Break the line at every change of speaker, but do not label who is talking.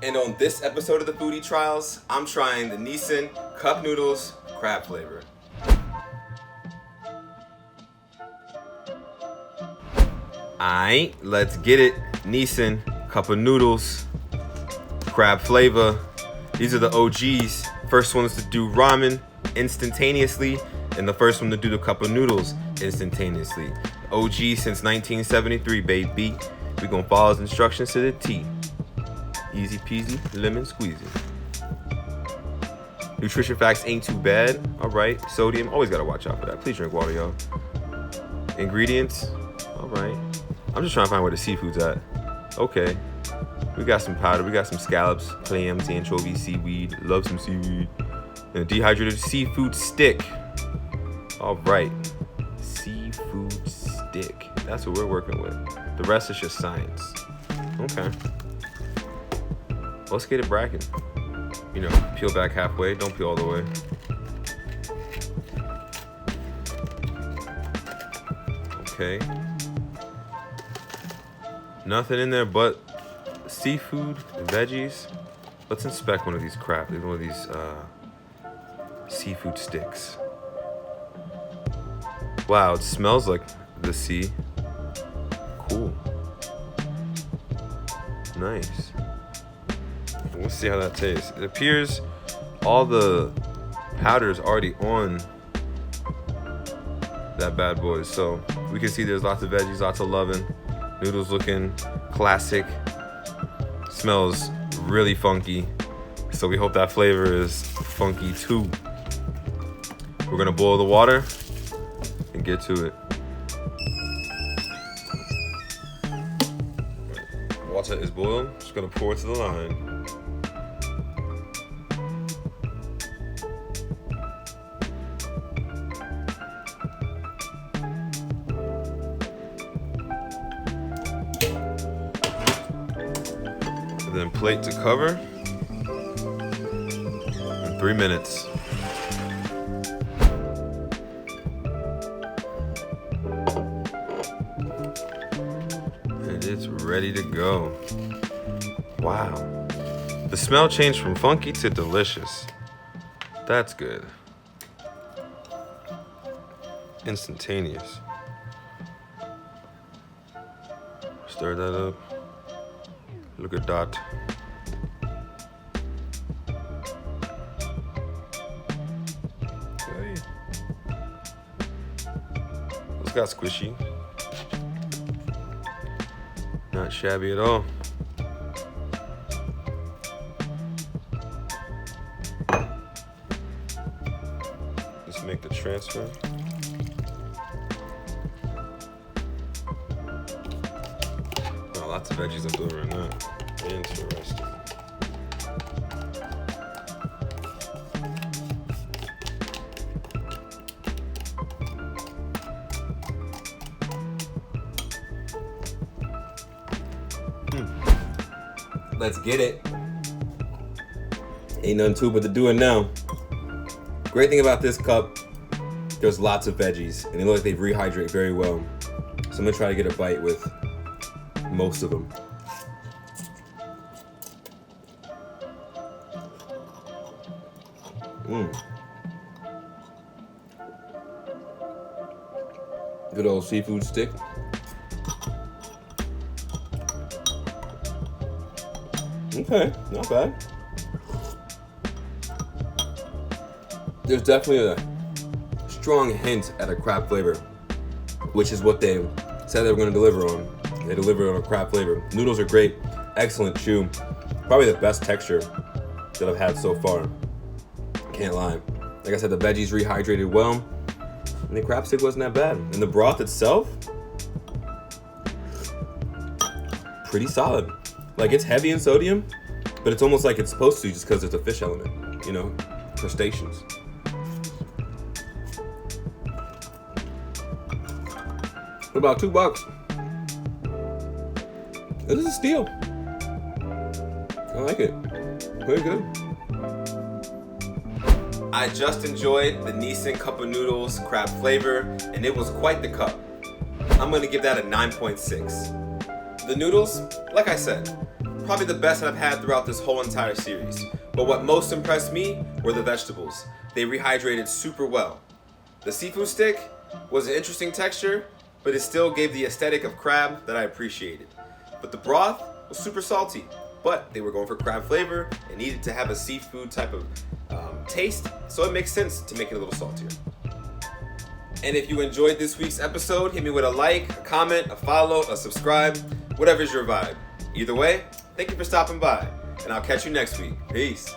And on this episode of the Foodie Trials, I'm trying the NISSIN Cup Noodles crab flavor. Alright, let's get it. NISSIN Cup of Noodles, crab flavor. These are the OGs. First one is to do ramen instantaneously, and the first one to do the cup of noodles instantaneously. OG since 1973, baby. We gonna follow his instructions to the T. Easy peasy, lemon squeezy. Nutrition facts ain't too bad. All right, sodium, always gotta watch out for that. Please drink water, y'all. Ingredients, all right. I'm just trying to find where the seafood's at. Okay, we got some powder, we got some scallops, clams, anchovies, seaweed. Love some seaweed. And a dehydrated seafood stick. All right, seafood stick. That's what we're working with. The rest is just science. Okay. Let's get it bracking. You know, peel back halfway, don't peel all the way. Okay. Nothing in there but seafood, veggies. Let's inspect one of these crab, one of these seafood sticks. Wow, it smells like the sea. Cool. Nice. Let's see how that tastes. It appears all the powder is already on that bad boy. So we can see there's lots of veggies, lots of loving. Noodles looking classic. Smells really funky. So we hope that flavor is funky too. We're gonna boil the water and get to it. Water is boiled. Just gonna pour it to the line. And then plate to cover. In 3 minutes. And it's ready to go. Wow. The smell changed from funky to delicious. That's good. Instantaneous. Stir that up. Look at that. Okay. It's got squishy. Not shabby at all. Let's make the transfer. Oh, lots of veggies I'm delivering that. Interesting. Let's get it. Ain't nothing to it but to do it now. Great thing about this cup, there's lots of veggies, and they look like they've rehydrated very well. So I'm gonna try to get a bite with most of them. Good old seafood stick. Okay, not bad. There's definitely a strong hint at a crab flavor, which is what they said they were going to deliver on. They delivered on a crab flavor. Noodles are great, excellent chew. Probably the best texture that I've had so far. Can't lie. Like I said, the veggies rehydrated well, and the crab stick wasn't that bad. And the broth itself, pretty solid. Like, it's heavy in sodium, but it's almost like it's supposed to just because it's a fish element, you know, crustaceans. For about $2. This is a steal. I like it. Very good. I just enjoyed the NISSIN Cup of Noodles crab flavor, and it was quite the cup. I'm gonna give that a 9.6. The noodles, like I said, probably the best that I've had throughout this whole entire series. But what most impressed me were the vegetables. They rehydrated super well. The seafood stick was an interesting texture, but it still gave the aesthetic of crab that I appreciated. But the broth was super salty, but they were going for crab flavor and needed to have a seafood type of taste, so it makes sense to make it a little saltier. And if you enjoyed this week's episode, hit me with a like, a comment, a follow, a subscribe, whatever's your vibe. Either way, thank you for stopping by, and I'll catch you next week. Peace.